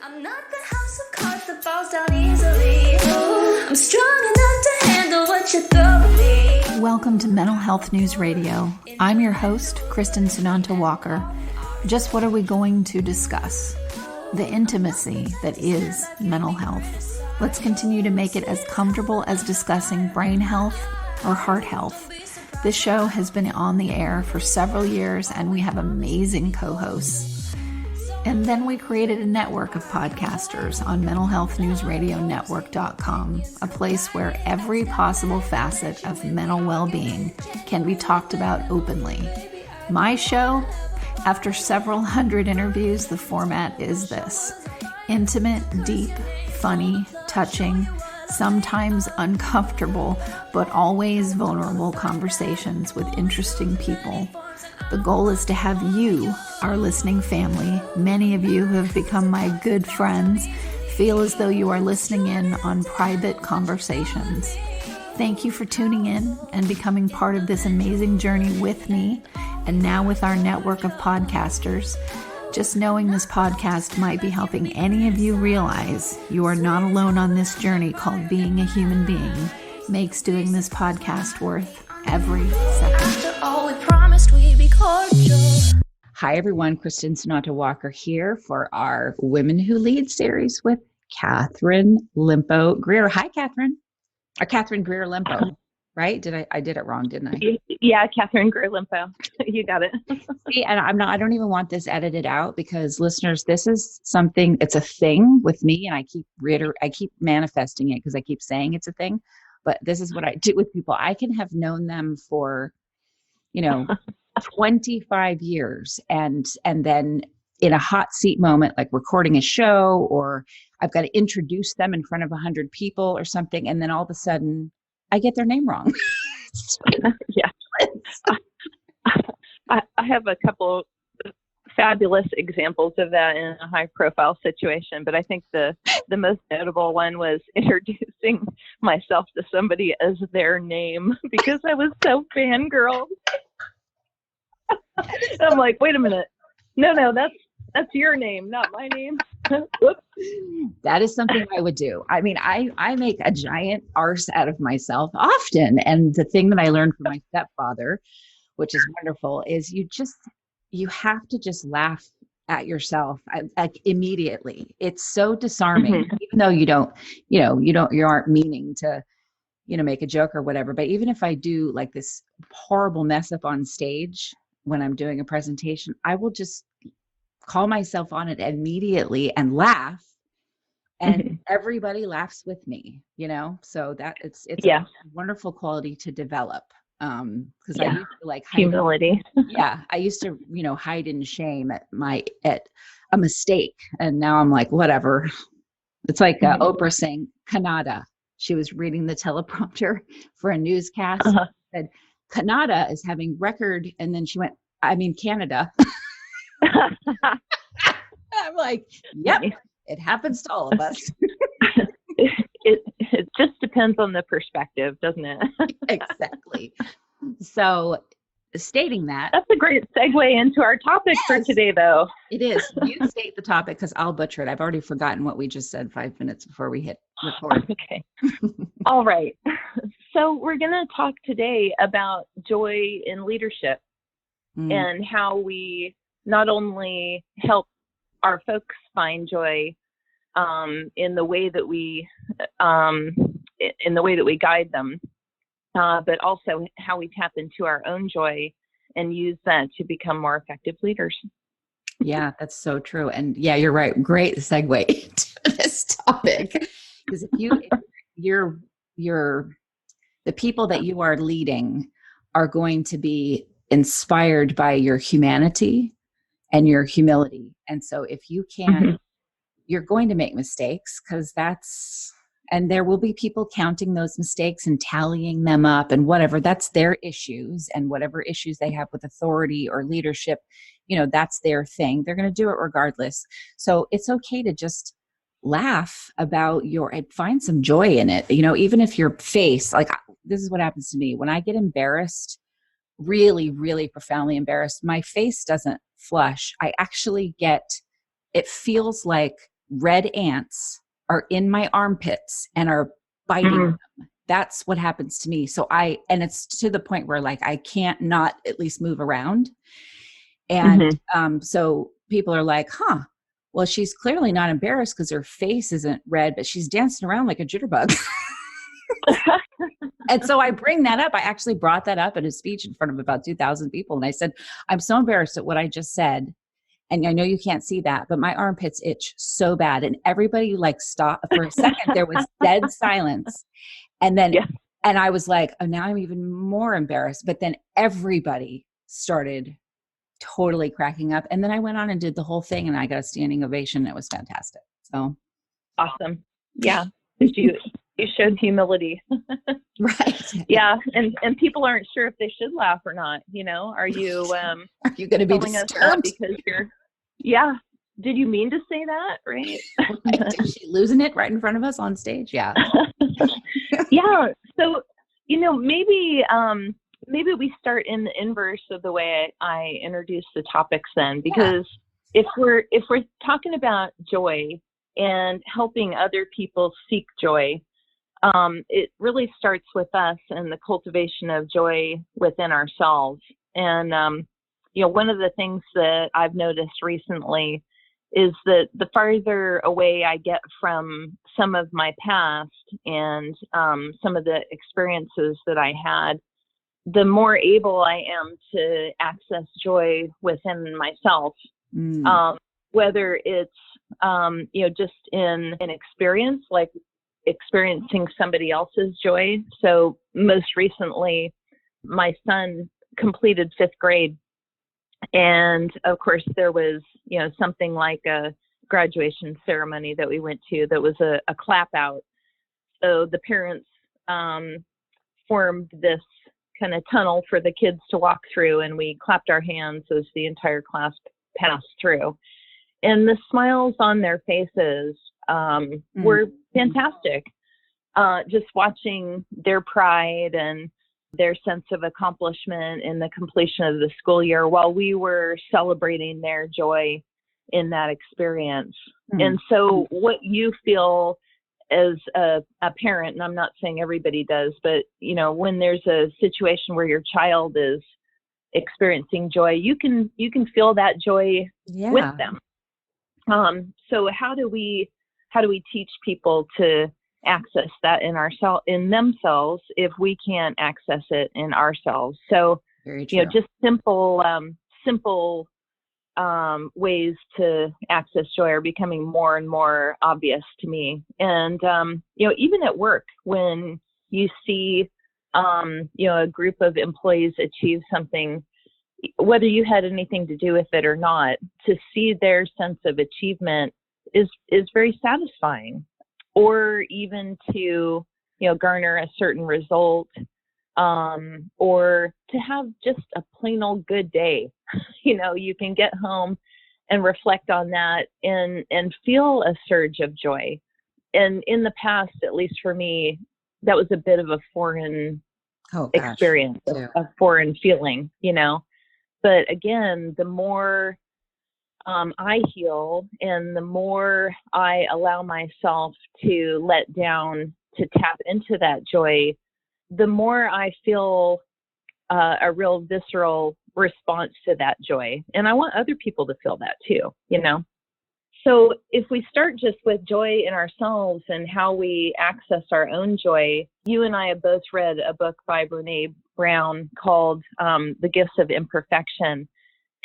I'm not the house of cards that falls down easily. I'm strong enough to handle what you throw at me. Welcome to Mental Health News Radio. I'm your host, Kristin Sunanta Walker. Just what are we going to discuss? The intimacy that is mental health. Let's continue to make it as comfortable as discussing brain health or heart health. This show has been on the air for several years and we have amazing co-hosts. And then we created a network of podcasters on mentalhealthnewsradionetwork.com, a place where every possible facet of mental well-being can be talked about openly. My show, after several hundred interviews, the format is this: intimate, deep, funny, touching, sometimes uncomfortable, but always vulnerable conversations with interesting people. The goal is to have you, our listening family, many of you who have become my good friends, feel as though you are listening in on private conversations. Thank you for tuning in and becoming part of this amazing journey with me, and now with our network of podcasters. Just knowing this podcast might be helping any of you realize you are not alone on this journey called being a human being makes doing this podcast worth every second. After all we promised, we'd be cordial. Hi, everyone. Kristin Sunanta Walker here for our Women Who Lead series with Greer Limpo. Hi, Catherine. Or Catherine Greer Limpo, right? I did it wrong, didn't I? Yeah, Catherine Greer Limpo. You got it. See, and I don't even want this edited out because listeners, this is something, it's a thing with me, and I keep manifesting it because I keep saying it's a thing. But this is what I do with people. I can have known them for, 25 years and then in a hot seat moment, like recording a show, or I've got to introduce them in front of 100 people or something. And then all of a sudden I get their name wrong. Yeah. I have a couple fabulous examples of that in a high profile situation, but I think the most notable one was introducing myself to somebody as their name because I was so fangirl. I'm like, wait a minute. No, that's your name, not my name. Whoops. That is something I would do. I mean, I make a giant arse out of myself often. And the thing that I learned from my stepfather, which is wonderful, is you have to just laugh at yourself like immediately. It's so disarming, even though you aren't meaning to, make a joke or whatever. But even if I do like this horrible mess up on stage when I'm doing a presentation, I will just call myself on it immediately and laugh. And everybody laughs with me, so that it's a wonderful quality to develop. Because I used to like humility. I used to, hide in shame at a mistake. And now I'm like, whatever. It's like Oprah saying Canada. She was reading the teleprompter for a newscast. Said, Canada is having record. And then she went, I mean, Canada. I'm like, yep, it happens to all of us. It just depends on the perspective, doesn't it? Exactly. So stating that. That's a great segue into our topic for today, though. It is. You state the topic because I'll butcher it. I've already forgotten what we just said 5 minutes before we hit record. Okay. All right. So we're going to talk today about joy in leadership and how we not only help our folks find joy in the way that we guide them, but also how we tap into our own joy and use that to become more effective leaders. Yeah, that's so true. And yeah, you're right. Great segue to this topic. Because if the people that you are leading are going to be inspired by your humanity and your humility. And so if you can, you're going to make mistakes and there will be people counting those mistakes and tallying them up and whatever. That's their issues, and whatever issues they have with authority or leadership, that's their thing. They're going to do it regardless. So it's okay to just laugh about and find some joy in it. Even if your face, like this is what happens to me when I get embarrassed, really, really profoundly embarrassed, my face doesn't flush. I actually it feels like red ants are in my armpits and are biting them. That's what happens to me. So and it's to the point where like, I can't not at least move around. And so people are like, well, she's clearly not embarrassed because her face isn't red, but she's dancing around like a jitterbug. And so I bring that up. I actually brought that up in a speech in front of about 2,000 people. And I said, I'm so embarrassed at what I just said. And I know you can't see that, but my armpits itch so bad. And everybody like stopped for a second. There was dead silence. And then, and I was like, oh, now I'm even more embarrassed. But then everybody started totally cracking up. And then I went on and did the whole thing and I got a standing ovation. It was fantastic. So awesome. Yeah. You showed humility. Right. Yeah. And people aren't sure if they should laugh or not. Are you going to be disturbed? Because did you mean to say that? Right. Right. Is she losing it right in front of us on stage? Yeah. Yeah. So, maybe we start in the inverse of the way I introduce the topics then, because if we're talking about joy and helping other people seek joy, it really starts with us and the cultivation of joy within ourselves. And, one of the things that I've noticed recently is that the farther away I get from some of my past and some of the experiences that I had, the more able I am to access joy within myself, whether it's, just in an experience, like experiencing somebody else's joy. So most recently, my son completed 5th grade. And of course, there was, something like a graduation ceremony that we went to that was a clap out. So the parents formed this kind of tunnel for the kids to walk through, and we clapped our hands as the entire class passed through. And the smiles on their faces were fantastic. Just watching their pride and their sense of accomplishment in the completion of the school year while we were celebrating their joy in that experience. And so what you feel as a parent, and I'm not saying everybody does, but when there's a situation where your child is experiencing joy, you can feel that joy with them. So how do we teach people to access that in themselves if we can't access it in ourselves? So just simple ways to access joy are becoming more and more obvious to me. And even at work, when you see a group of employees achieve something, whether you had anything to do with it or not, to see their sense of achievement is very satisfying. Or even to, garner a certain result, or to have just a plain old good day. You can get home and reflect on that and feel a surge of joy. And in the past, at least for me, that was a bit of a foreign experience, a foreign feeling, But again, the more I heal and the more I allow myself to let down, to tap into that joy, the more I feel a real visceral response to that joy. And I want other people to feel that too, So if we start just with joy in ourselves and how we access our own joy, you and I have both read a book by Brene Brown called The Gifts of Imperfection.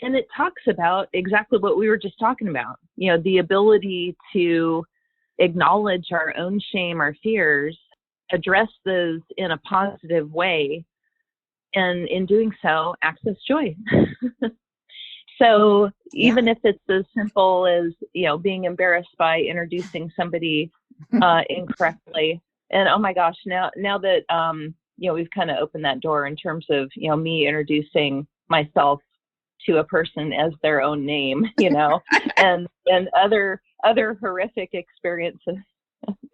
And it talks about exactly what we were just talking about, the ability to acknowledge our own shame, our fears, address those in a positive way, and in doing so, access joy. So even if it's as simple as, being embarrassed by introducing somebody incorrectly, and oh my gosh, now that, we've kind of opened that door in terms of, me introducing myself to a person as their own name, and other horrific experiences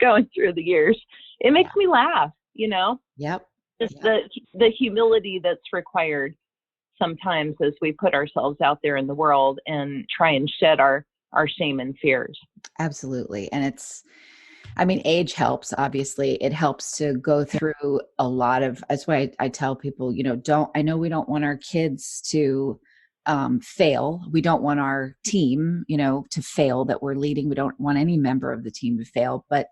going through the years, it makes me laugh, just the humility that's required sometimes as we put ourselves out there in the world and try and shed our our shame and fears. Absolutely. And I mean, age helps, obviously. It helps to go through a lot of, that's why I tell people, I know we don't want our kids to fail. We don't want our team, to fail that we're leading. We don't want any member of the team to fail, but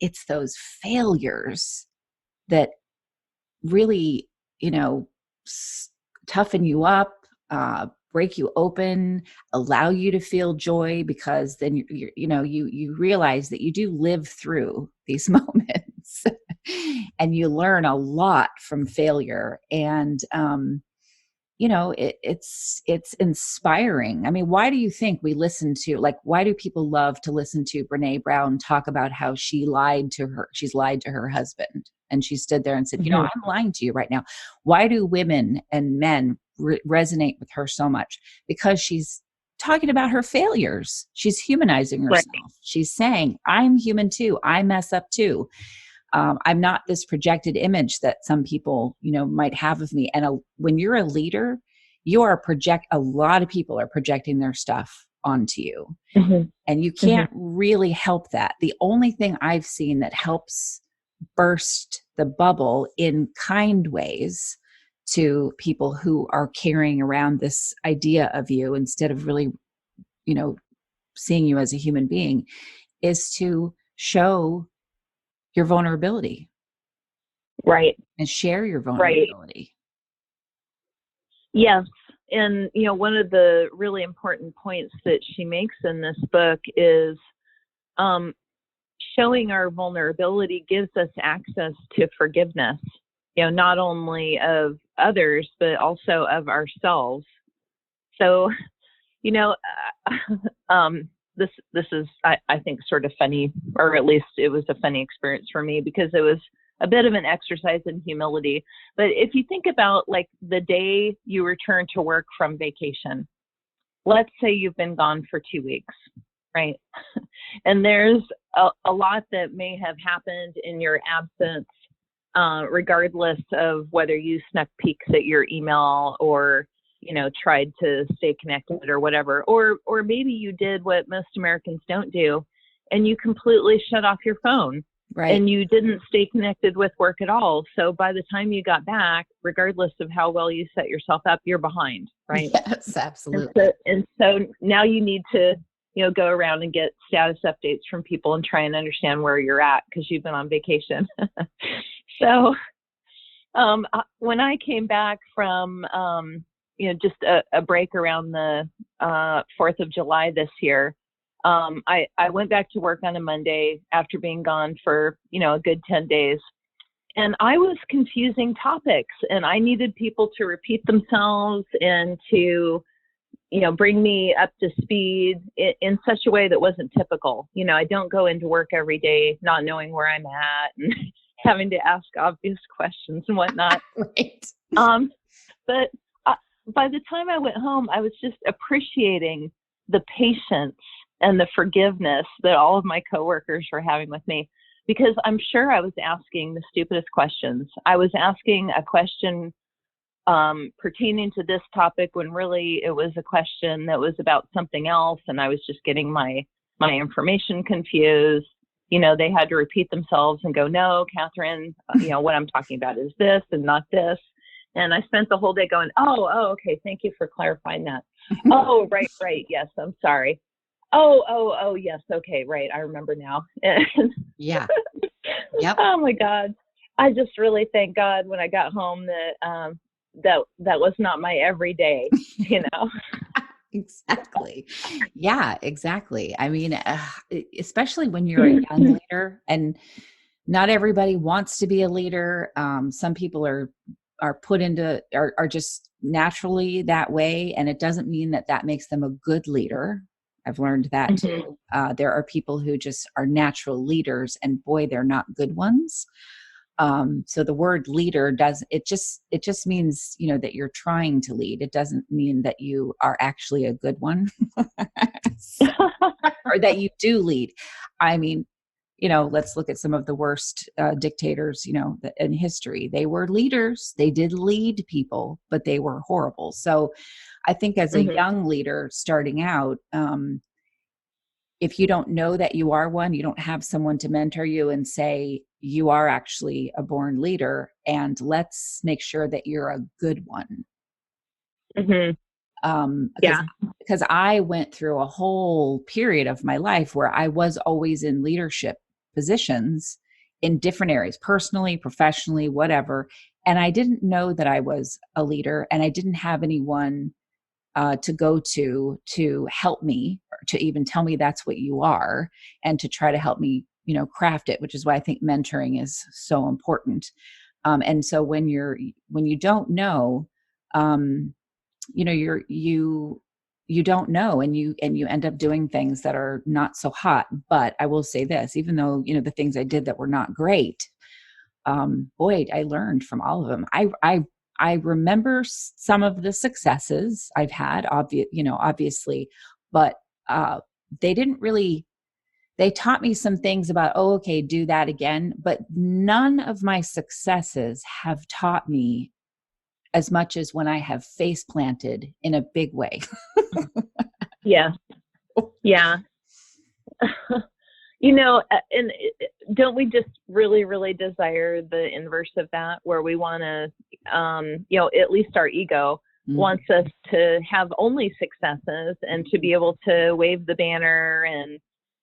it's those failures that really, toughen you up, break you open, allow you to feel joy, because then you realize that you do live through these moments and you learn a lot from failure. And it's inspiring. I mean, why do you think we listen to, why do people love to listen to Brene Brown talk about how she's lied to her husband, and she stood there and said, Mm-hmm. I'm lying to you right now? Why do women and men resonate with her so much? Because she's talking about her failures. She's humanizing herself. Right. She's saying, I'm human too. I mess up too. I'm not this projected image that some people, might have of me. And when you're a leader, a lot of people are projecting their stuff onto you. Mm-hmm. And you can't really help that. The only thing I've seen that helps burst the bubble in kind ways to people who are carrying around this idea of you instead of really, seeing you as a human being, is to show your vulnerability. Right. And share your vulnerability. Right. Yes. And, one of the really important points that she makes in this book is showing our vulnerability gives us access to forgiveness, not only of others, but also of ourselves. So, this is, I think, sort of funny, or at least it was a funny experience for me, because it was a bit of an exercise in humility. But if you think about the day you return to work from vacation, let's say you've been gone for 2 weeks, right? And there's a lot that may have happened in your absence, regardless of whether you snuck peeks at your email or tried to stay connected or whatever, or maybe you did what most Americans don't do, and you completely shut off your phone, right? And you didn't stay connected with work at all. So by the time you got back, regardless of how well you set yourself up, you're behind, right? Yes, absolutely. And so now you need to, go around and get status updates from people and try and understand where you're at, because you've been on vacation. So when I came back from, just a break around the 4th of July this year, I went back to work on a Monday after being gone for, a good 10 days. And I was confusing topics, and I needed people to repeat themselves and to, bring me up to speed in such a way that wasn't typical. I don't go into work every day not knowing where I'm at and having to ask obvious questions and whatnot. Right. But by the time I went home, I was just appreciating the patience and the forgiveness that all of my coworkers were having with me, because I'm sure I was asking the stupidest questions. I was asking a question pertaining to this topic when really it was a question that was about something else, and I was just getting my information confused. They had to repeat themselves and go, "No, Catherine, what I'm talking about is this and not this." And I spent the whole day going, oh, okay. Thank you for clarifying that. Oh, right. Yes, I'm sorry. Oh, yes. Okay, right. I remember now. Yeah. Yep. Oh my God. I just really thank God when I got home that was not my everyday, Exactly. Yeah, exactly. I mean, especially when you're a young leader, and not everybody wants to be a leader. Some people are put into, are just naturally that way. And it doesn't mean that makes them a good leader. I've learned that too. There are people who just are natural leaders, and boy, they're not good ones. So the word leader it just means, that you're trying to lead. It doesn't mean that you are actually a good one or that you do lead. I mean, let's look at some of the worst dictators, in history. They were leaders. They did lead people, but they were horrible. So I think as a young leader starting out, if you don't know that you are one, you don't have someone to mentor you and say, you are actually a born leader, and let's make sure that you're a good one. Mm-hmm. Yeah. Because I went through a whole period of my life where I was always in leadership positions in different areas, personally, professionally, whatever. And I didn't know that I was a leader, and I didn't have anyone to go to help me, or to even tell me that's what you are, and to try to help me, craft it, which is why I think mentoring is so important. And so when you don't know, you don't know, and you end up doing things that are not so hot. But I will say this, even though, the things I did that were not great, boy, I learned from all of them. I remember some of the successes I've had, obviously, but they taught me some things about, oh, okay, do that again. But none of my successes have taught me as much as when I have face planted in a big way. Yeah. Yeah. And don't we just really, really desire the inverse of that, where we want to, at least our ego wants us to have only successes and to be able to wave the banner and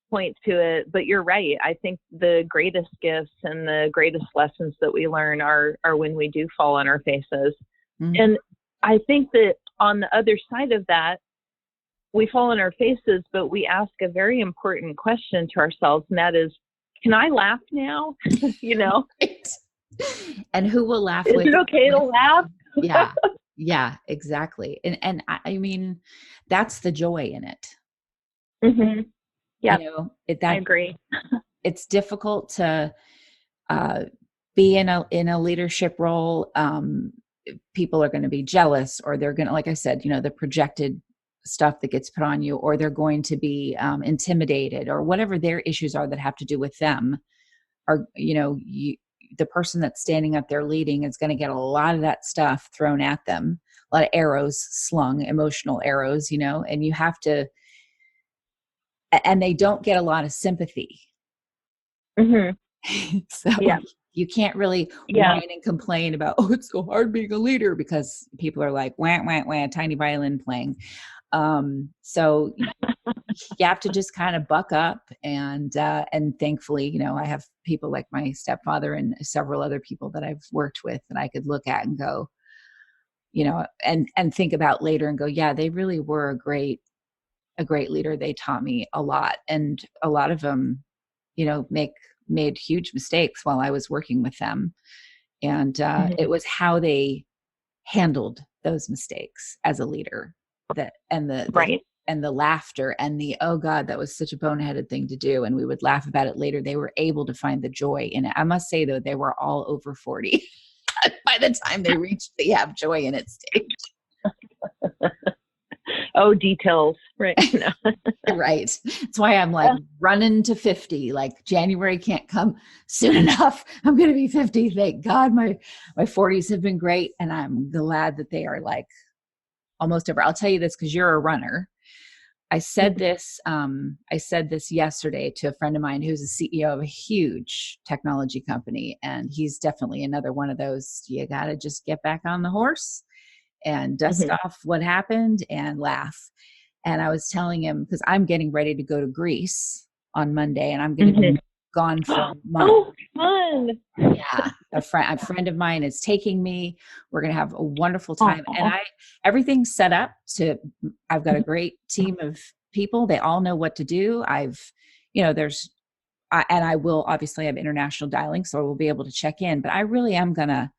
point to it. But you're right. I think the greatest gifts and the greatest lessons that we learn are when we do fall on our faces. And I think that on the other side of that, we fall on our faces, but we ask a very important question to ourselves, and that is, can I laugh now? Right. And who will laugh is with? Is it okay to laugh? Yeah, exactly. And I mean, that's the joy in it. Mm-hmm. Yeah, I agree. It's difficult to be in a leadership role. People are going to be jealous, or they're going to, like I said, the projected stuff that gets put on you, or they're going to be intimidated, or whatever their issues are that have to do with them. Or, the person that's standing up there leading is going to get a lot of that stuff thrown at them, a lot of arrows slung, emotional arrows, and you have to, and they don't get a lot of sympathy. Mm-hmm. So you can't really whine and complain about, oh, it's so hard being a leader, because people are like, wah, wah, wah, tiny violin playing. So you have to just kind of buck up, and thankfully, I have people like my stepfather and several other people that I've worked with that I could look at and go, and think about later and go, yeah, they really were a great leader. They taught me a lot, and a lot of them, made huge mistakes while I was working with them. And it was how they handled those mistakes as a leader, and the laughter and the, oh God, that was such a boneheaded thing to do, and we would laugh about it later. They were able to find the joy in it. I must say, though, they were all over 40 by the time they reached the have joy in it stage. Oh, details. Right. No. Right. That's why I'm like running to 50. Like, January can't come soon enough. I'm going to be 50. Thank God. My 40s have been great. And I'm glad that they are like almost over. I'll tell you this, because you're a runner. I said this yesterday to a friend of mine who's the CEO of a huge technology company. And he's definitely another one of those, you got to just get back on the horse and dust off what happened and laugh. And I was telling him, because I'm getting ready to go to Greece on Monday, and I'm going to be gone for a month. Oh, fun. Yeah. A friend of mine is taking me. We're going to have a wonderful time. And everything's set up I've got a great team of people. They all know what to do. and I will obviously have international dialing, so I will be able to check in, but I really am going to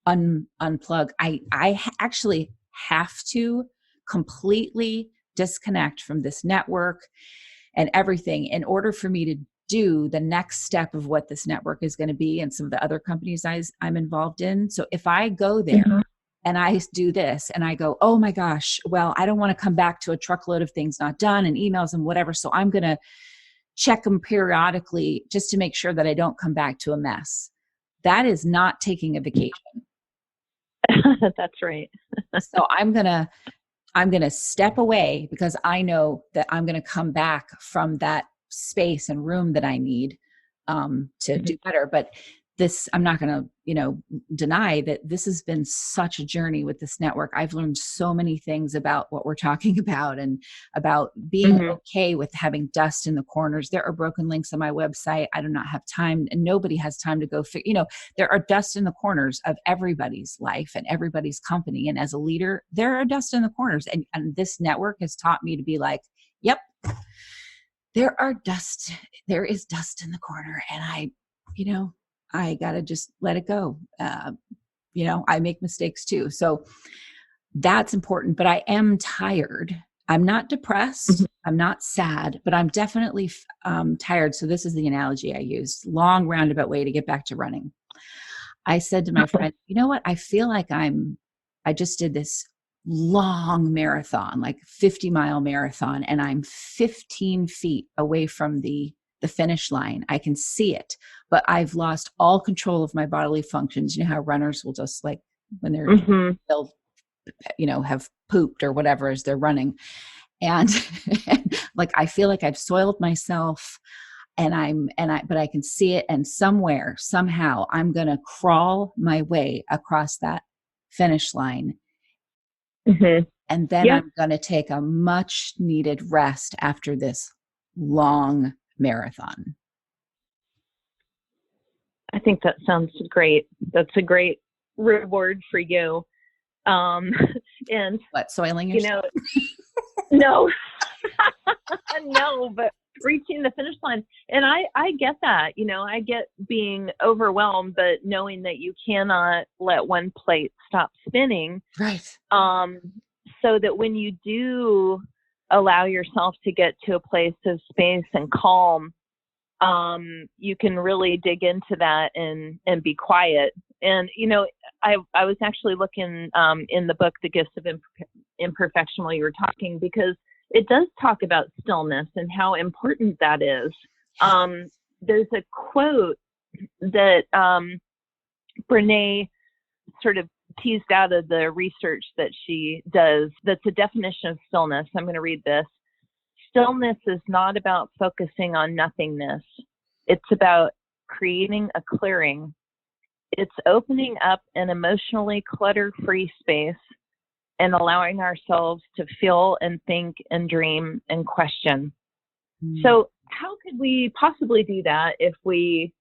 unplug. I actually have to completely disconnect from this network and everything in order for me to do the next step of what this network is going to be and some of the other companies I'm involved in. So if I go there and I do this and I go, oh my gosh, well, I don't want to come back to a truckload of things not done and emails and whatever. So I'm going to check them periodically just to make sure that I don't come back to a mess. That is not taking a vacation. That's right. So I'm going to I'm going to step away because I know that I'm going to come back from that space and room that I need to do better. But this, I'm not going to, deny that this has been such a journey with this network. I've learned so many things about what we're talking about and about being okay with having dust in the corners. There are broken links on my website. I do not have time, and nobody has time to go there are dust in the corners of everybody's life and everybody's company. And as a leader, there are dust in the corners. And this network has taught me to be like, yep, there is dust in the corner. And I got to just let it go. I make mistakes too. So that's important, but I am tired. I'm not depressed. I'm not sad, but I'm definitely tired. So this is the analogy I used. Long roundabout way to get back to running. I said to my friend, you know what? I feel like I just did this long marathon, like 50-mile marathon, and I'm 15 feet away from the finish line. I can see it, but I've lost all control of my bodily functions. You know how runners will just like when they'll have pooped or whatever as they're running. And like, I feel like I've soiled myself but I can see it. And somewhere, somehow I'm going to crawl my way across that finish line. And then I'm going to take a much needed rest after this long marathon. I think that sounds great. That's a great reward for you. And what, soiling yourself? No, no, but reaching the finish line. And I get that, I get being overwhelmed, but knowing that you cannot let one plate stop spinning. Right. So that when you do allow yourself to get to a place of space and calm, you can really dig into that and be quiet. And, I was actually looking in the book, The Gifts of Imperfection, while you were talking, because it does talk about stillness and how important that is. There's a quote that Brene sort of teased out of the research that she does. That's a definition of stillness. I'm going to read this. Stillness is not about focusing on nothingness. It's about creating a clearing. It's opening up an emotionally clutter-free space and allowing ourselves to feel and think and dream and question. So how could we possibly do that if we,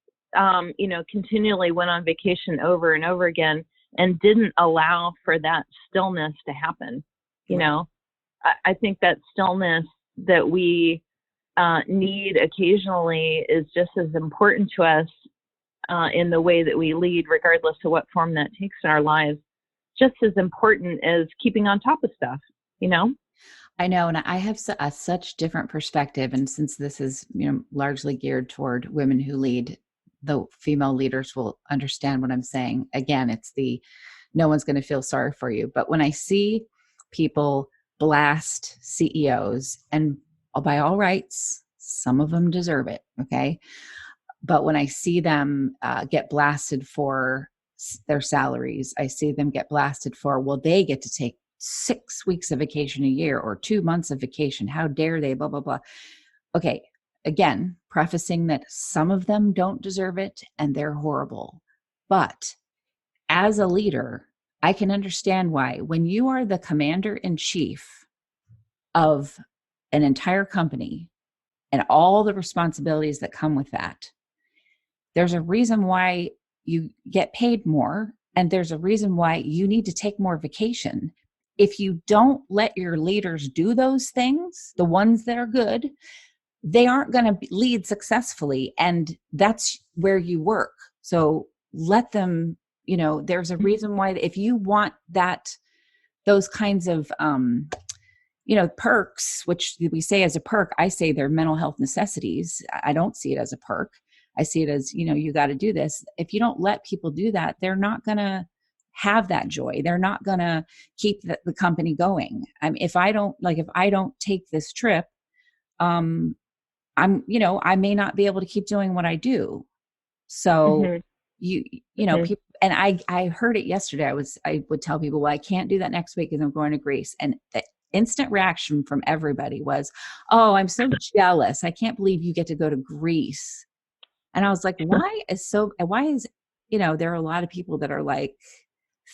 continually went on vacation over and over again and didn't allow for that stillness to happen? I think that stillness that we need occasionally is just as important to us in the way that we lead, regardless of what form that takes in our lives, just as important as keeping on top of stuff, I know. And I have such different perspective. And since this is, largely geared toward women who lead, the female leaders will understand what I'm saying. Again, no one's going to feel sorry for you. But when I see people blast CEOs, and by all rights, some of them deserve it. Okay. But when I see them get blasted for their salaries, I see them get blasted for, well, they get to take 6 weeks of vacation a year or 2 months of vacation. How dare they, blah, blah, blah. Okay. Again, prefacing that some of them don't deserve it and they're horrible. But as a leader, I can understand why when you are the commander in chief of an entire company and all the responsibilities that come with that, there's a reason why you get paid more, and there's a reason why you need to take more vacation. If you don't let your leaders do those things, the ones that are good, they aren't going to lead successfully. And that's where you work. So let them, there's a reason why, if you want those kinds of, perks, which we say as a perk, I say they're mental health necessities. I don't see it as a perk. I see it as, you got to do this. If you don't let people do that, they're not going to have that joy. They're not going to keep the company going. If I don't take this trip, I may not be able to keep doing what I do. So people, and I heard it yesterday. I would tell people, well, I can't do that next week because I'm going to Greece. And instant reaction from everybody was, "Oh, I'm so jealous. I can't believe you get to go to Greece." And I was like, why is, there are a lot of people that are like,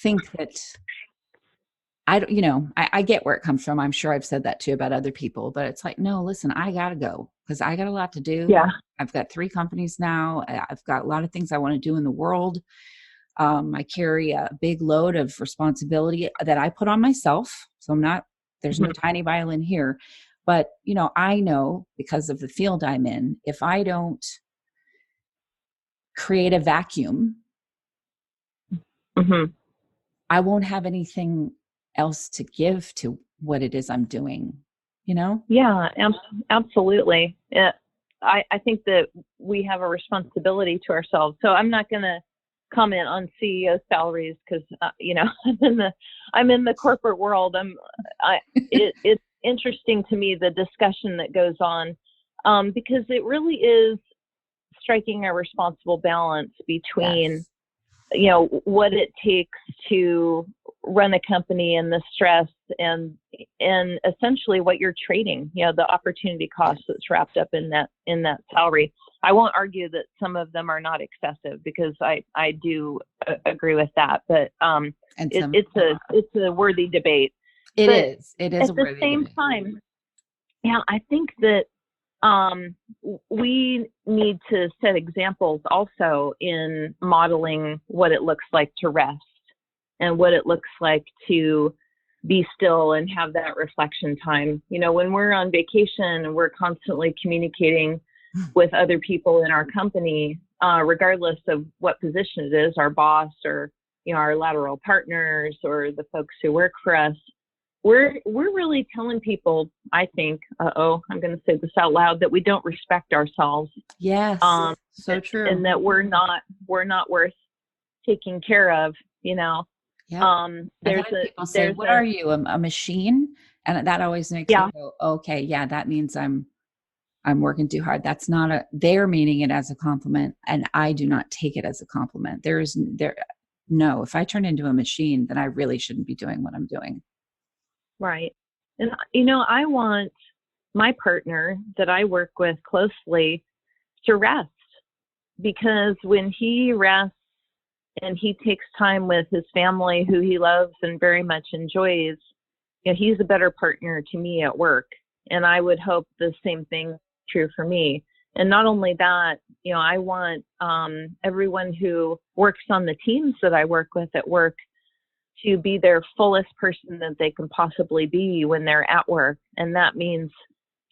think that I don't, I get where it comes from. I'm sure I've said that too about other people, but it's like, no, listen, I got to go because I got a lot to do. Yeah. I've got 3 companies now. I've got a lot of things I want to do in the world. I carry a big load of responsibility that I put on myself. So there's no tiny violin here, but I know because of the field I'm in, if I don't create a vacuum, I won't have anything else to give to what it is I'm doing, Yeah, absolutely. I think that we have a responsibility to ourselves. So I'm not going to comment on CEO salaries because, I'm in the corporate world. It's interesting to me, the discussion that goes on, because it really is striking a responsible balance between, what it takes to run a company and the stress and essentially what you're trading, the opportunity cost that's wrapped up in that salary. I won't argue that some of them are not excessive because I do agree with that, but it's a worthy debate. It is at a worthy the same debate. time, I think that we need to set examples also in modeling what it looks like to rest and what it looks like to be still and have that reflection time. When we're on vacation and we're constantly communicating with other people in our company, regardless of what position it is, our boss or, our lateral partners or the folks who work for us, we're really telling people, I think, I'm going to say this out loud, that we don't respect ourselves. Yes. So true. And that we're not worth taking care of, Yep. People say, what are you, a machine? And that always makes me go, okay, yeah, that means I'm working too hard. That's not they're meaning it as a compliment. And I do not take it as a compliment. No, if I turn into a machine, then I really shouldn't be doing what I'm doing. Right. And, I want my partner that I work with closely to rest, because when he rests and he takes time with his family, who he loves and very much enjoys, he's a better partner to me at work. And I would hope the same thing is true for me. And not only that, I want everyone who works on the teams that I work with at work to be their fullest person that they can possibly be when they're at work. And that means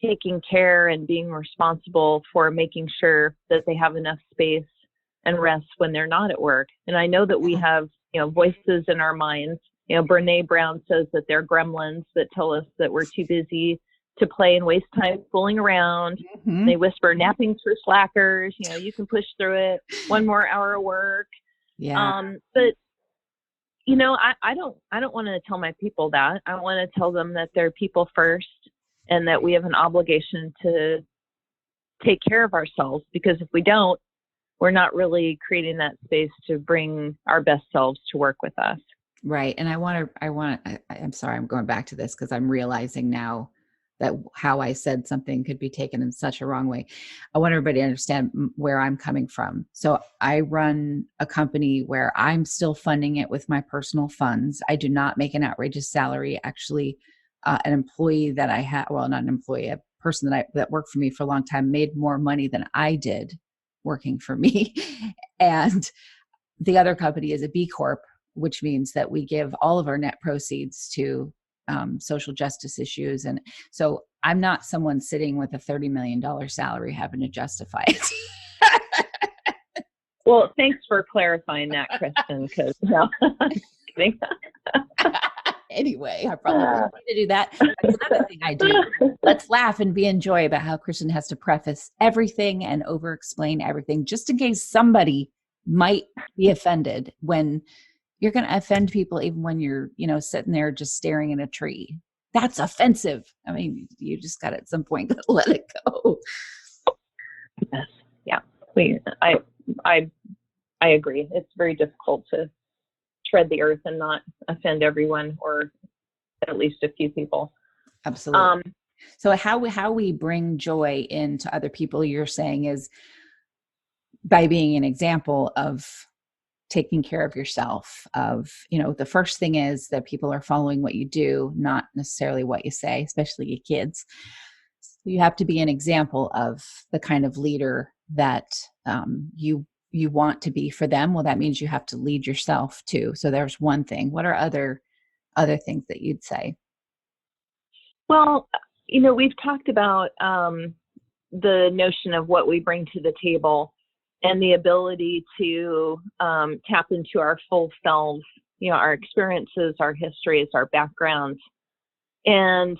taking care and being responsible for making sure that they have enough space and rest when they're not at work. And I know that we have, voices in our minds. Brene Brown says that they're gremlins that tell us that we're too busy to play and waste time fooling around. Mm-hmm. They whisper, napping's for slackers. You can push through it. 1 more hour of work. Yeah. But I don't want to tell my people that. I want to tell them that they're people first and that we have an obligation to take care of ourselves, because if we don't, we're not really creating that space to bring our best selves to work with us. Right. And I'm sorry, I'm going back to this because I'm realizing now that how I said something could be taken in such a wrong way. I want everybody to understand where I'm coming from. So I run a company where I'm still funding it with my personal funds. I do not make an outrageous salary. Actually, an employee that I had, well, not an employee, a person that worked for me for a long time made more money than I did working for me. And the other company is a B Corp, which means that we give all of our net proceeds to social justice issues. And so I'm not someone sitting with a $30 million salary having to justify it. Well, thanks for clarifying that, Kristin, because kidding. Anyway, I probably don't need to do that. That's another thing I do. Let's laugh and be in joy about how Kristin has to preface everything and over-explain everything, just in case somebody might be offended. When you're going to offend people even when you're, sitting there just staring at a tree. That's offensive. I mean, you just got to at some point let it go. Yes. Yeah. I agree. It's very difficult to tread the earth and not offend everyone, or at least a few people. Absolutely. So how we bring joy into other people, you're saying, is by being an example of taking care of yourself, of, the first thing is that people are following what you do, not necessarily what you say, especially your kids. You have to be an example of the kind of leader that you want to be for them. Well, that means you have to lead yourself too. So there's one thing. What are other things that you'd say? Well, we've talked about the notion of what we bring to the table and the ability to tap into our full selves, our experiences, our histories, our backgrounds. And,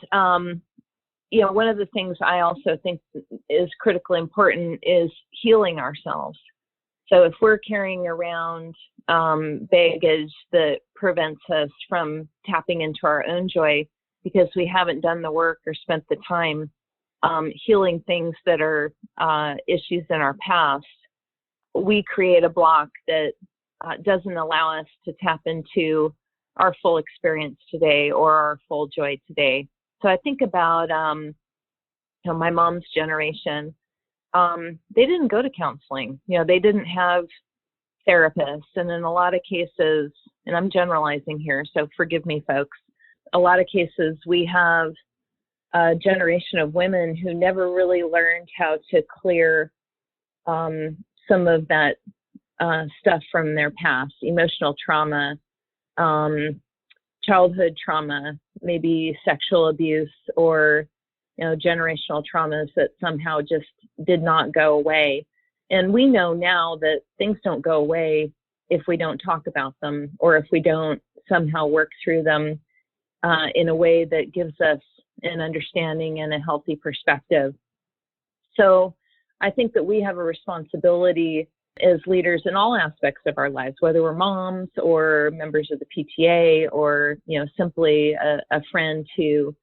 one of the things I also think is critically important is healing ourselves. So if we're carrying around baggage that prevents us from tapping into our own joy because we haven't done the work or spent the time healing things that are issues in our past, we create a block that doesn't allow us to tap into our full experience today or our full joy today. So I think about my mom's generation. They didn't go to counseling. They didn't have therapists. And in a lot of cases, and I'm generalizing here, so forgive me, folks, a lot of cases we have a generation of women who never really learned how to clear some of that stuff from their past, emotional trauma, childhood trauma, maybe sexual abuse, or generational traumas that somehow just did not go away. And we know now that things don't go away if we don't talk about them, or if we don't somehow work through them in a way that gives us an understanding and a healthy perspective. So I think that we have a responsibility as leaders in all aspects of our lives, whether we're moms or members of the PTA, or simply a friend to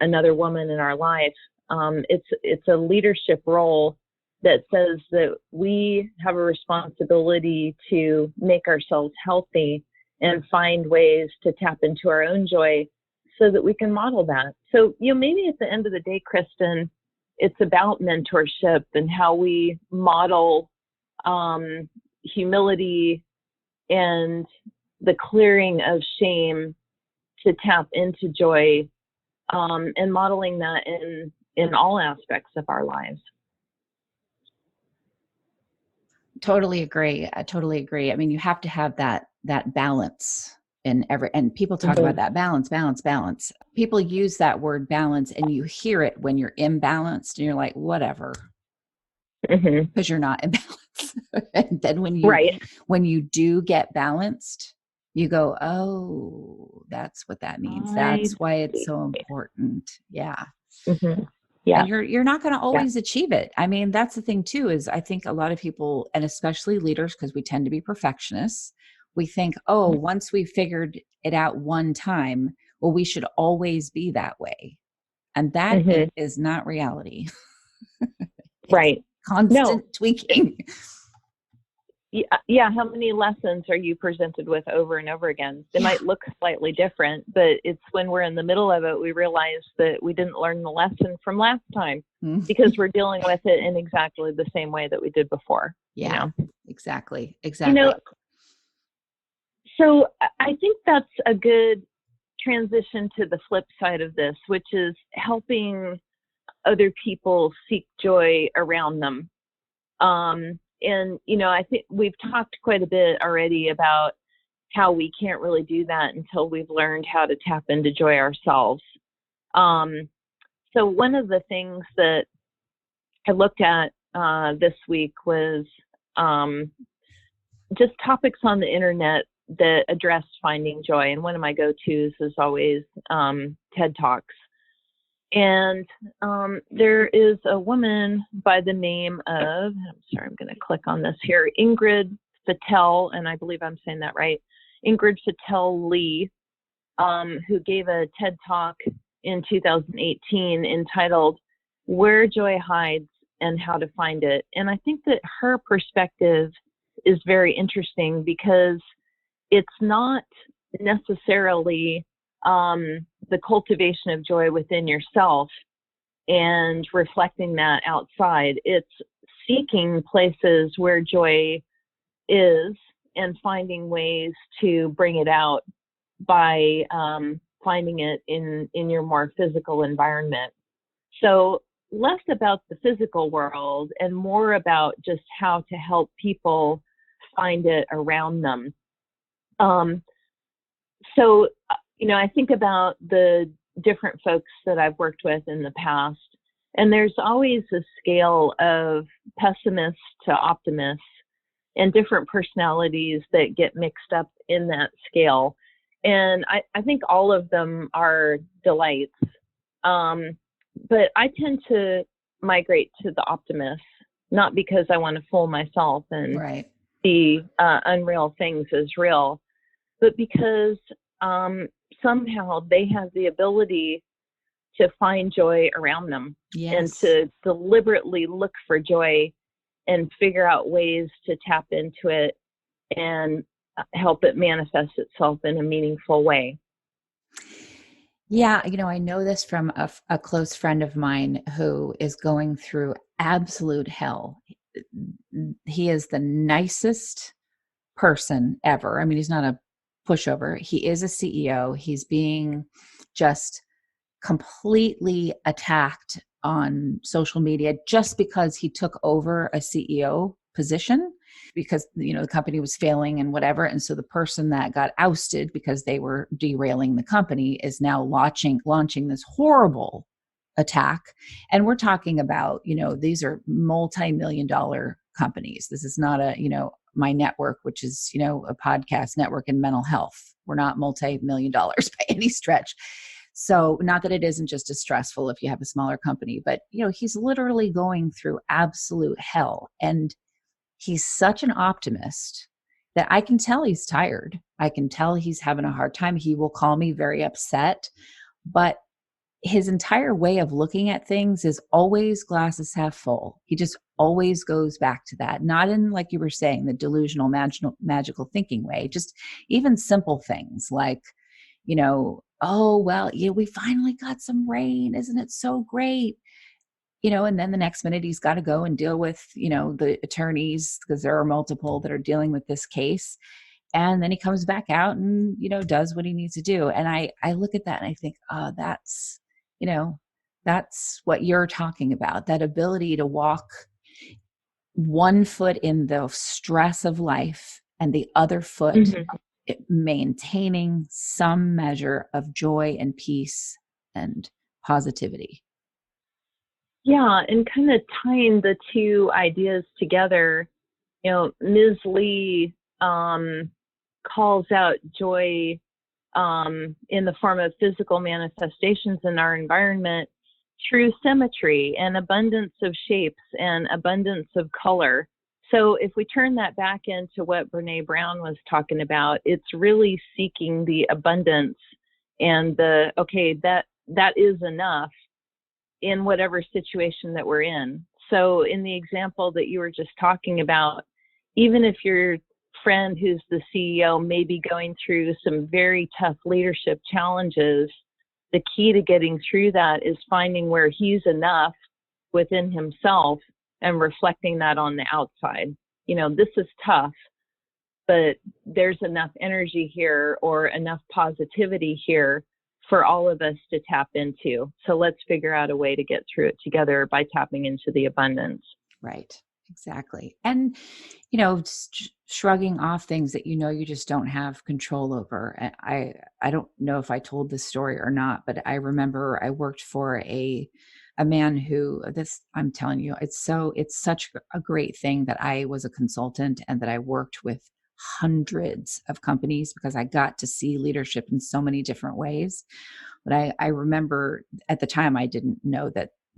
another woman in our life. It's a leadership role that says that we have a responsibility to make ourselves healthy and find ways to tap into our own joy so that we can model that. So, maybe at the end of the day, Kristin, it's about mentorship and how we model humility and the clearing of shame to tap into joy, and modeling that in all aspects of our lives. Totally agree. I totally agree. I mean, you have to have that balance and people talk about that balance. People use that word balance, and you hear it when you're imbalanced and you're like, whatever, because you're not imbalanced. And then when you do get balanced, you go, oh, that's what that means. That's why it's so important. Yeah. Yeah. And you're not going to always achieve it. I mean, that's the thing too, is I think a lot of people, and especially leaders, because we tend to be perfectionists, we think, oh, once we figured it out one time, well, we should always be that way. And that is not reality. Right. Constant tweaking. Yeah. How many lessons are you presented with over and over again? They might look slightly different, but it's when we're in the middle of it, we realize that we didn't learn the lesson from last time because we're dealing with it in exactly the same way that we did before. Yeah, exactly. So I think that's a good transition to the flip side of this, which is helping other people seek joy around them. And, I think we've talked quite a bit already about how we can't really do that until we've learned how to tap into joy ourselves. So one of the things that I looked at this week was just topics on the internet that address finding joy. And one of my go-tos is always TED Talks. And there is a woman by the name of, I'm going to click on this here, Ingrid Fattel, and I believe I'm saying that right, Ingrid Fattel Lee, who gave a TED Talk in 2018 entitled Where Joy Hides and How to Find It. And I think that her perspective is very interesting because it's not necessarily the cultivation of joy within yourself and reflecting that outside. It's seeking places where joy is and finding ways to bring it out by finding it in your more physical environment. So less about the physical world and more about just how to help people find it around them. So, I think about the different folks that I've worked with in the past, and there's always a scale of pessimists to optimists and different personalities that get mixed up in that scale. And I think all of them are delights. But I tend to migrate to the optimists, not because I want to fool myself and Right. see unreal things as real, but because somehow they have the ability to find joy around them. Yes. And to deliberately look for joy and figure out ways to tap into it and help it manifest itself in a meaningful way. Yeah, I know this from a close friend of mine who is going through absolute hell. He is the nicest person ever. I mean, he's not a pushover. He is a CEO. He's being just completely attacked on social media just because he took over a CEO position, because the company was failing and whatever. And so the person that got ousted because they were derailing the company is now launching this horrible attack. And we're talking about, these are multi-million dollar companies. This is not my network, which is, a podcast network in mental health. We're not multi-million dollars by any stretch. So not that it isn't just as stressful if you have a smaller company, but he's literally going through absolute hell. And he's such an optimist that I can tell he's tired. I can tell he's having a hard time. He will call me very upset, but his entire way of looking at things is always glasses half full. He just always goes back to that. Not in, like you were saying, the delusional, magical thinking way, just even simple things like, oh, well, we finally got some rain. Isn't it so great? And then the next minute he's got to go and deal with, the attorneys, because there are multiple that are dealing with this case. And then he comes back out and, does what he needs to do. And I look at that and I think, oh, that's what you're talking about, that ability to walk one foot in the stress of life and the other foot maintaining some measure of joy and peace and positivity. Yeah, and kind of tying the two ideas together, Ms. Lee calls out joy in the form of physical manifestations in our environment through symmetry and abundance of shapes and abundance of color. So if we turn that back into what Brene Brown was talking about, it's really seeking the abundance and that is enough in whatever situation that we're in. So in the example that you were just talking about, even if your friend who's the CEO may be going through some very tough leadership challenges, the key to getting through that is finding where he's enough within himself and reflecting that on the outside. This is tough, but there's enough energy here or enough positivity here for all of us to tap into. So let's figure out a way to get through it together by tapping into the abundance. Right. Exactly. And, shrugging off things that, you just don't have control over. I don't know if I told this story or not, but I remember I worked for a man who I'm telling you, it's such a great thing that I was a consultant and that I worked with hundreds of companies because I got to see leadership in so many different ways. But I remember at the time, I didn't know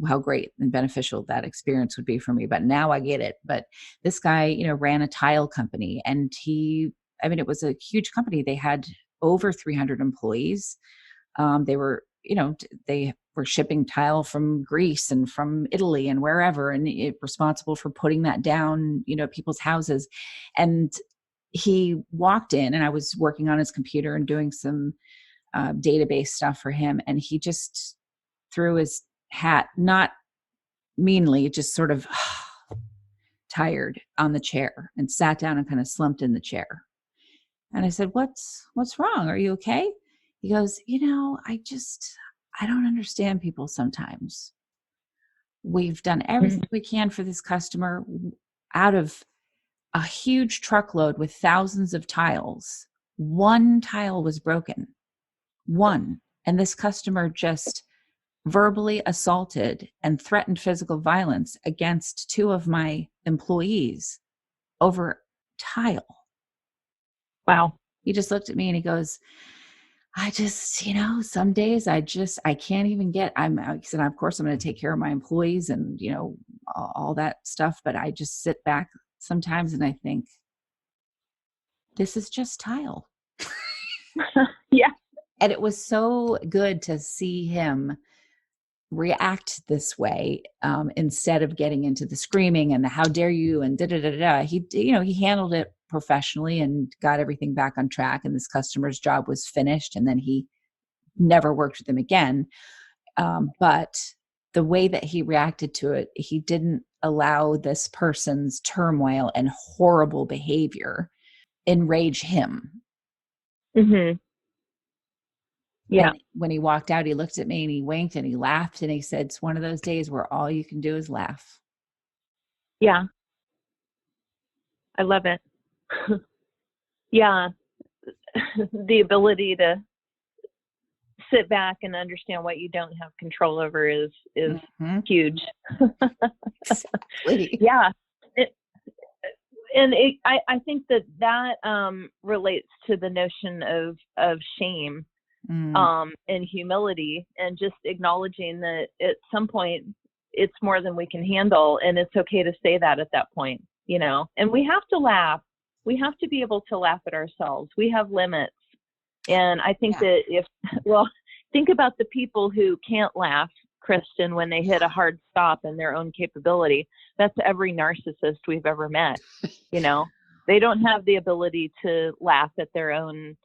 how great and beneficial that experience would be for me. But now I get it. But this guy, ran a tile company and it was a huge company. They had over 300 employees. They were, they were shipping tile from Greece and from Italy and wherever, and responsible for putting that down, people's houses. And he walked in and I was working on his computer and doing some database stuff for him. And he just threw his hat, not meanly, just sort of tired on the chair, and sat down and kind of slumped in the chair. And I said, what's wrong? Are you okay? He goes, I don't understand people sometimes. We've done everything we can for this customer. Out of a huge truckload with thousands of tiles, one tile was broken. One. And this customer just verbally assaulted and threatened physical violence against two of my employees over tile. Wow. He just looked at me and he goes, I just, some days I can't even he said, of course I'm going to take care of my employees and, all that stuff. But I just sit back sometimes and I think, this is just tile. Yeah. And it was so good to see him react this way, instead of getting into the screaming and the how dare you and da-da-da-da. He handled it professionally and got everything back on track, and this customer's job was finished, and then he never worked with them again. But the way that he reacted to it, he didn't allow this person's turmoil and horrible behavior enrage him. Mm-hmm. Yeah. And when he walked out, he looked at me and he winked and he laughed and he said, it's one of those days where all you can do is laugh. Yeah. I love it. Yeah. The ability to sit back and understand what you don't have control over is huge. Exactly. Yeah. I think that relates to the notion of shame. And humility, and just acknowledging that at some point it's more than we can handle, and it's okay to say that at that point, and we have to laugh. We have to be able to laugh at ourselves. We have limits. And I think that think about the people who can't laugh, Kristin, when they hit a hard stop in their own capability. That's every narcissist we've ever met. They don't have the ability to laugh at their own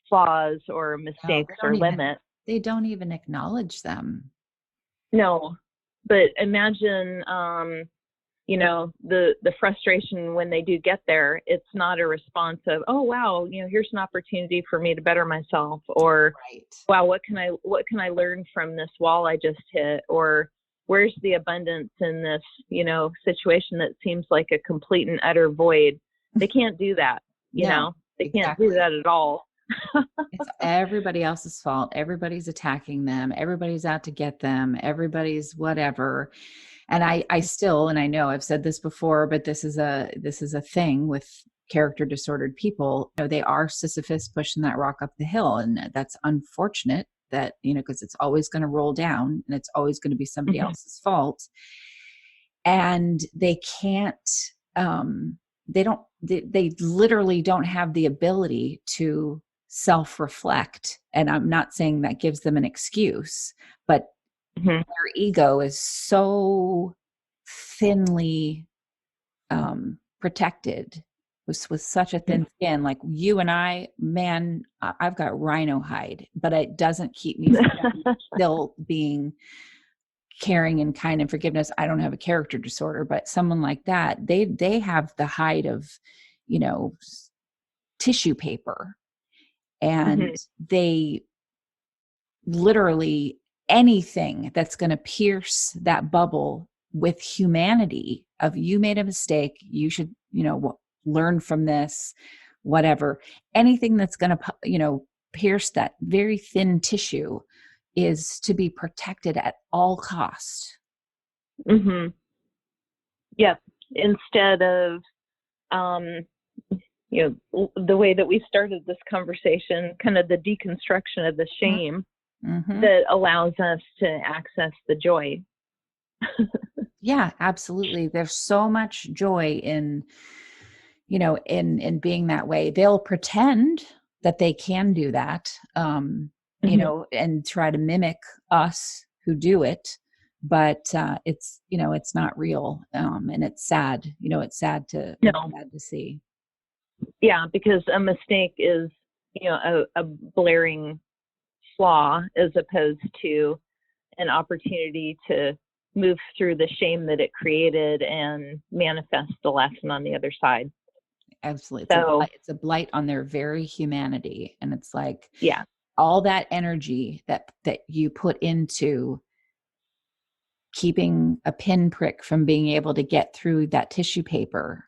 flaws or mistakes or limits. They don't even acknowledge them. No, but imagine, the frustration when they do get there. It's not a response of, oh wow, here's an opportunity for me to better myself, or wow, what can I learn from this wall I just hit, or where's the abundance in this, situation that seems like a complete and utter void. They can't do that. They can't do that at all. It's everybody else's fault. Everybody's attacking them. Everybody's out to get them. Everybody's whatever. And I still, and I know I've said this before, but this is a thing with character disordered people. They are Sisyphus pushing that rock up the hill. And that's unfortunate that, because it's always going to roll down and it's always going to be somebody else's fault. And they can't, they literally don't have the ability to self-reflect. And I'm not saying that gives them an excuse, but their ego is so thinly protected with such a thin skin. Like you and I, man, I've got rhino hide, but it doesn't keep me from still being caring and kind and forgiveness. I don't have a character disorder, but someone like that, they have the hide of, tissue paper. And they literally, anything that's going to pierce that bubble with humanity of you made a mistake, you should, learn from this, whatever, anything that's going to, pierce that very thin tissue is to be protected at all cost. Yeah. Instead of, the way that we started this conversation, kind of the deconstruction of the shame that allows us to access the joy. Yeah, absolutely. There's so much joy in, in being that way. They'll pretend that they can do that, and try to mimic us who do it. But it's, it's not real. And it's sad, it's sad to see. Yeah, because a mistake is, a blaring flaw as opposed to an opportunity to move through the shame that it created and manifest the lesson on the other side. Absolutely. So It's a blight on their very humanity. And it's like, yeah, all that energy that you put into keeping a pinprick from being able to get through that tissue paper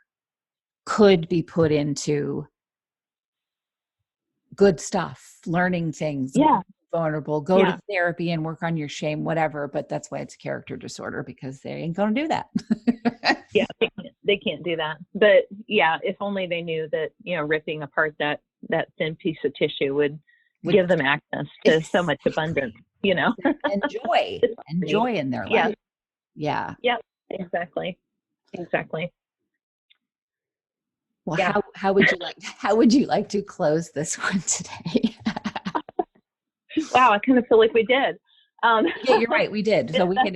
could be put into good stuff, learning things, yeah, vulnerable, go to therapy and work on your shame, whatever. But that's why it's a character disorder, because they ain't going to do that. yeah, they can't do that. But yeah, if only they knew that, ripping apart that thin piece of tissue would give them access to so much abundance, and joy in their life. Yeah. Yeah, exactly. Well, yeah. How would you like to close this one today? Wow, I kind of feel like we did. Yeah, you're right. We did. So that's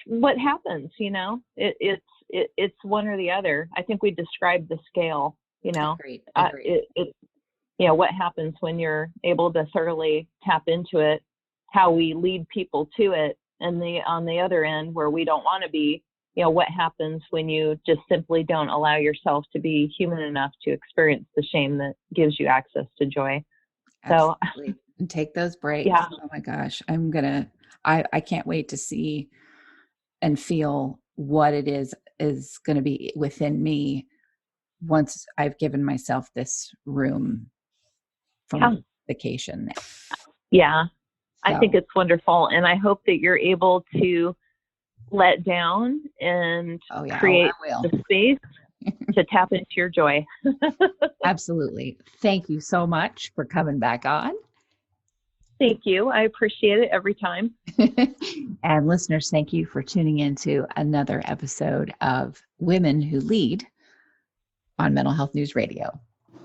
what happens. It's one or the other. I think we described the scale. Agreed. What happens when you're able to thoroughly tap into it, how we lead people to it, and on the other end where we don't want to be, what happens when you just simply don't allow yourself to be human enough to experience the shame that gives you access to joy. Absolutely. And take those breaks. Yeah. Oh my gosh. I can't wait to see and feel what it is going to be within me once I've given myself this room from vacation. Yeah. So. I think it's wonderful. And I hope that you're able to let down and create the space to tap into your joy. Absolutely. Thank you so much for coming back on. Thank you. I appreciate it every time. And listeners, thank you for tuning into another episode of Women Who Lead on Mental Health News Radio.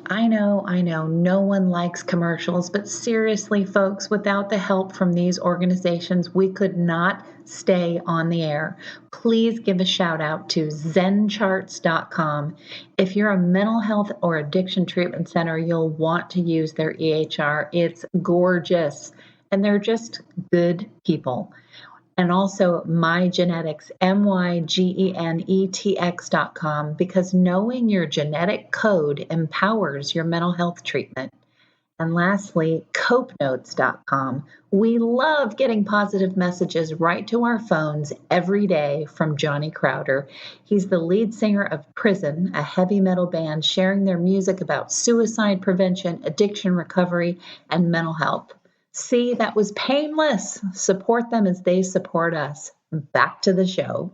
I know, no one likes commercials, but seriously, folks, without the help from these organizations, we could not stay on the air. Please give a shout out to zencharts.com. If you're a mental health or addiction treatment center, you'll want to use their EHR. It's gorgeous, and they're just good people. And also MyGenetics, MyGenetx.com, because knowing your genetic code empowers your mental health treatment. And lastly, CopeNotes.com. We love getting positive messages right to our phones every day from Johnny Crowder. He's the lead singer of Prison, a heavy metal band sharing their music about suicide prevention, addiction recovery, and mental health. See, that was painless. Support them as they support us. Back to the show.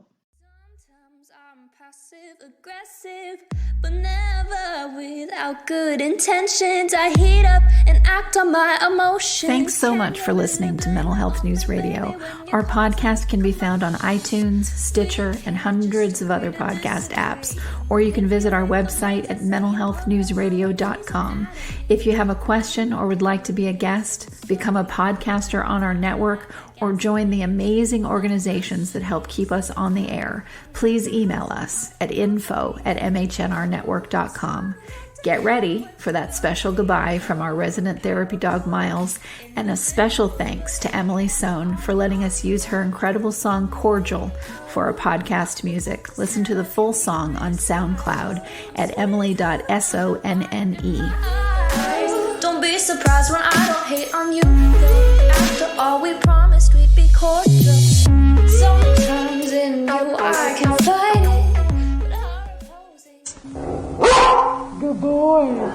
Sometimes I'm passive aggressive, but never without good intentions. I heat up and act on my emotions. Thanks so much for listening to Mental Health News Radio. Our podcast can be found on iTunes, Stitcher, and hundreds of other podcast apps. Or you can visit our website at mentalhealthnewsradio.com. If you have a question or would like to be a guest, become a podcaster on our network, or join the amazing organizations that help keep us on the air, please email us at info@mhnrnetwork.com. Get ready for that special goodbye from our resident therapy dog, Miles, and a special thanks to Emily Sohn for letting us use her incredible song, Cordial, for our podcast music. Listen to the full song on SoundCloud at emily.sonne. Don't be surprised when I don't hate on you. After all, we promised we'd be cordial. Sometimes in you I can fight it, but I'm opposing. Good boy.